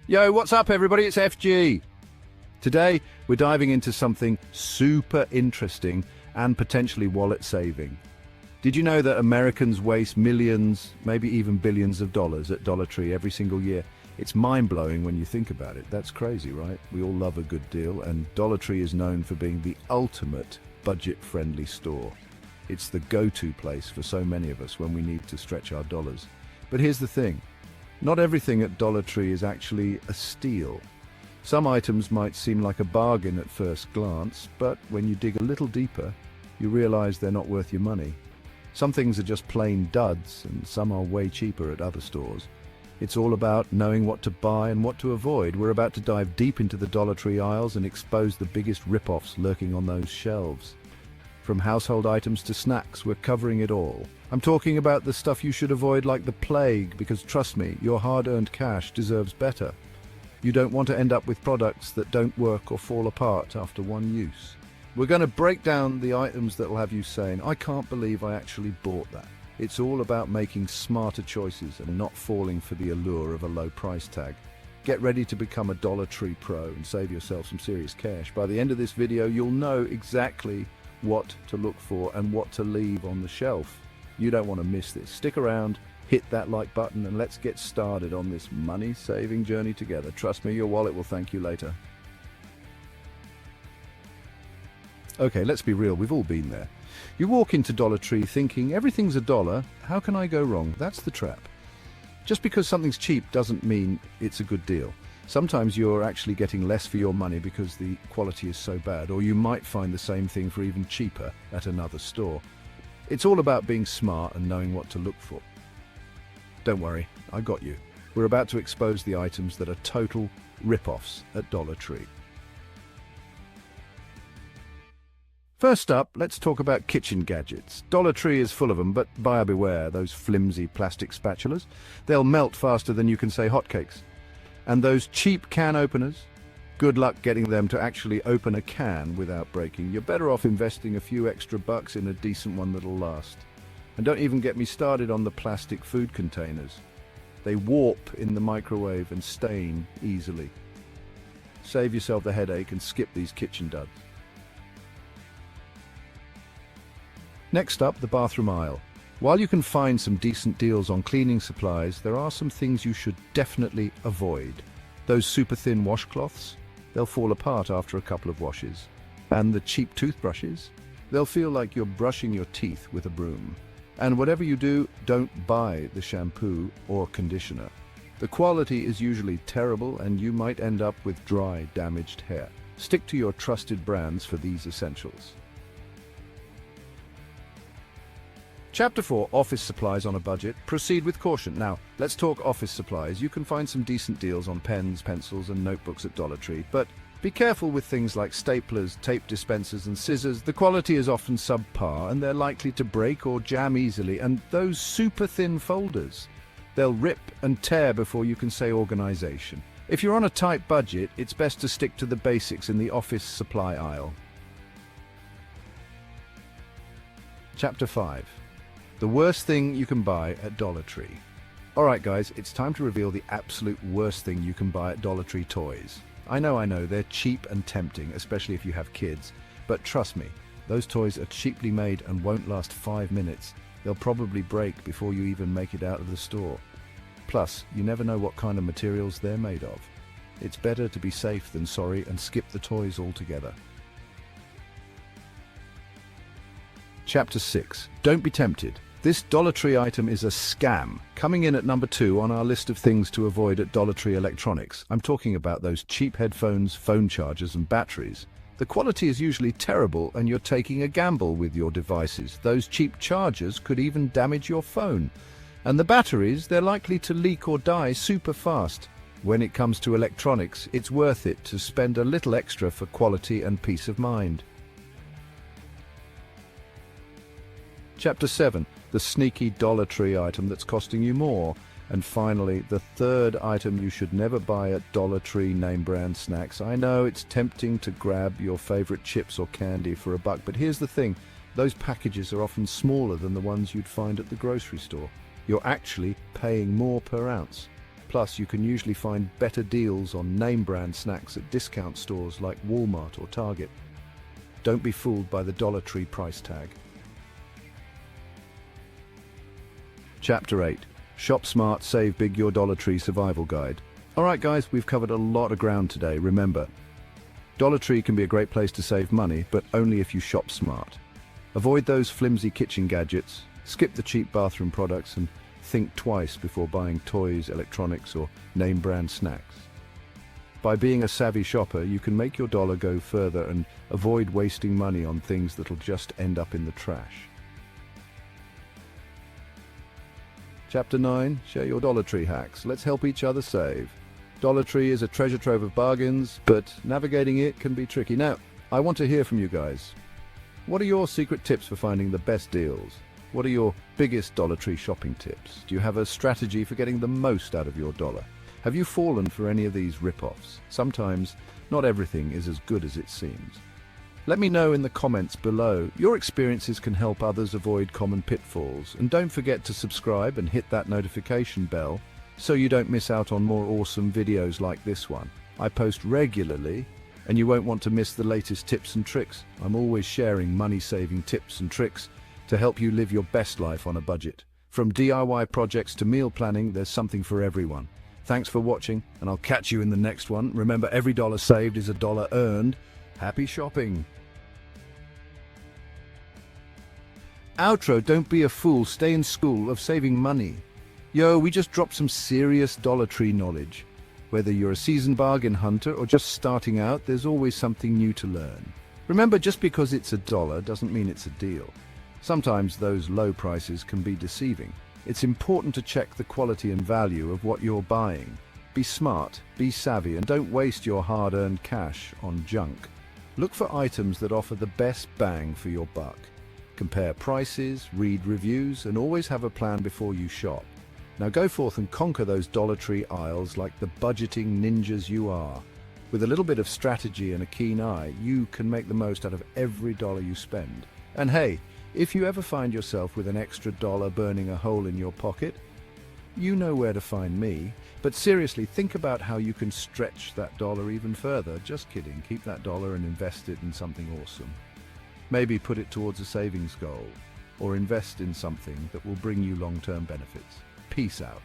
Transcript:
Yo, what's up everybody? It's FG. Today, we're diving into something super interesting and potentially wallet saving. Did you know that Americans waste millions, maybe even billions of dollars at Dollar Tree every single year? It's mind-blowing when you think about it. That's crazy, right? We all love a good deal, and Dollar Tree is known for being the ultimate budget-friendly store. It's the go-to place for so many of us when we need to stretch our dollars. But here's the thing. Not everything at Dollar Tree is actually a steal. Some items might seem like a bargain at first glance, but when you dig a little deeper, you realize they're not worth your money. Some things are just plain duds, and some are way cheaper at other stores. It's all about knowing what to buy and what to avoid. We're about to dive deep into the Dollar Tree aisles and expose the biggest rip-offs lurking on those shelves. From household items to snacks, we're covering it all. I'm talking about the stuff you should avoid like the plague, because trust me, your hard-earned cash deserves better. You don't want to end up with products that don't work or fall apart after one use. We're going to break down the items that will have you saying, I can't believe I actually bought that. It's all about making smarter choices and not falling for the allure of a low price tag. Get ready to become a Dollar Tree pro and save yourself some serious cash. By the end of this video, you'll know exactly what to look for and what to leave on the shelf. You don't want to miss this. Stick around, hit that like button, and let's get started on this money-saving journey together. Trust me, your wallet will thank you later. Okay, let's be real, we've all been there. You walk into Dollar Tree thinking, everything's $1, how can I go wrong? That's the trap. Just because something's cheap doesn't mean it's a good deal. Sometimes you're actually getting less for your money because the quality is so bad, or you might find the same thing for even cheaper at another store. It's all about being smart and knowing what to look for. Don't worry, I got you. We're about to expose the items that are total rip-offs at Dollar Tree. First up, let's talk about kitchen gadgets. Dollar Tree is full of them, but buyer beware, those flimsy plastic spatulas. They'll melt faster than you can say hotcakes. And those cheap can openers, good luck getting them to actually open a can without breaking. You're better off investing a few extra bucks in a decent one that'll last. And don't even get me started on the plastic food containers. They warp in the microwave and stain easily. Save yourself the headache and skip these kitchen duds. Next up, the bathroom aisle. While you can find some decent deals on cleaning supplies, there are some things you should definitely avoid. Those super thin washcloths, they'll fall apart after a couple of washes. And the cheap toothbrushes, they'll feel like you're brushing your teeth with a broom. And whatever you do, don't buy the shampoo or conditioner. The quality is usually terrible and you might end up with dry, damaged hair. Stick to your trusted brands for these essentials. Chapter 4, Office Supplies on a Budget. Proceed with caution. Now, let's talk office supplies. You can find some decent deals on pens, pencils, and notebooks at Dollar Tree, but be careful with things like staplers, tape dispensers, and scissors. The quality is often subpar, and they're likely to break or jam easily. And those super thin folders, they'll rip and tear before you can say organization. If you're on a tight budget, it's best to stick to the basics in the office supply aisle. Chapter 5. The worst thing you can buy at Dollar Tree. Alright guys, it's time to reveal the absolute worst thing you can buy at Dollar Tree: toys. I know, they're cheap and tempting, especially if you have kids. But trust me, those toys are cheaply made and won't last 5 minutes. They'll probably break before you even make it out of the store. Plus, you never know what kind of materials they're made of. It's better to be safe than sorry and skip the toys altogether. Chapter 6. Don't be tempted. This Dollar Tree item is a scam. Coming in at number 2 on our list of things to avoid at Dollar Tree electronics. I'm talking about those cheap headphones, phone chargers, and batteries. The quality is usually terrible and you're taking a gamble with your devices. Those cheap chargers could even damage your phone. And the batteries, they're likely to leak or die super fast. When it comes to electronics, it's worth it to spend a little extra for quality and peace of mind. Chapter 7. The sneaky Dollar Tree item that's costing you more. And finally, the third item you should never buy at Dollar Tree: name brand snacks. I know it's tempting to grab your favorite chips or candy for $1, but here's the thing. Those packages are often smaller than the ones you'd find at the grocery store. You're actually paying more per ounce. Plus, you can usually find better deals on name brand snacks at discount stores like Walmart or Target. Don't be fooled by the Dollar Tree price tag. Chapter 8. Shop Smart, Save Big, Your Dollar Tree Survival Guide. Alright guys, we've covered a lot of ground today. Remember, Dollar Tree can be a great place to save money, but only if you shop smart. Avoid those flimsy kitchen gadgets, skip the cheap bathroom products, and think twice before buying toys, electronics, or name brand snacks. By being a savvy shopper, you can make your dollar go further and avoid wasting money on things that'll just end up in the trash. Chapter 9. Share your Dollar Tree hacks. Let's help each other save. Dollar Tree is a treasure trove of bargains, but navigating it can be tricky. Now, I want to hear from you guys. What are your secret tips for finding the best deals? What are your biggest Dollar Tree shopping tips? Do you have a strategy for getting the most out of your dollar? Have you fallen for any of these rip-offs? Sometimes, not everything is as good as it seems. Let me know in the comments below. Your experiences can help others avoid common pitfalls. And don't forget to subscribe and hit that notification bell so you don't miss out on more awesome videos like this one. I post regularly, and you won't want to miss the latest tips and tricks. I'm always sharing money-saving tips and tricks to help you live your best life on a budget. From DIY projects to meal planning, there's something for everyone. Thanks for watching, and I'll catch you in the next one. Remember, every dollar saved is a dollar earned. Happy shopping! Outro, don't be a fool, stay in school of saving money. Yo, we just dropped some serious Dollar Tree knowledge. Whether you're a seasoned bargain hunter or just starting out, there's always something new to learn. Remember, just because it's $1 doesn't mean it's a deal. Sometimes those low prices can be deceiving. It's important to check the quality and value of what you're buying. Be smart, be savvy, and don't waste your hard-earned cash on junk. Look for items that offer the best bang for your buck. Compare prices, read reviews, and always have a plan before you shop. Now go forth and conquer those Dollar Tree aisles like the budgeting ninjas you are. With a little bit of strategy and a keen eye, you can make the most out of every dollar you spend. And hey, if you ever find yourself with an extra dollar burning a hole in your pocket, you know where to find me. But seriously, think about how you can stretch that dollar even further. Just kidding, keep that dollar and invest it in something awesome. Maybe put it towards a savings goal, or invest in something that will bring you long-term benefits. Peace out.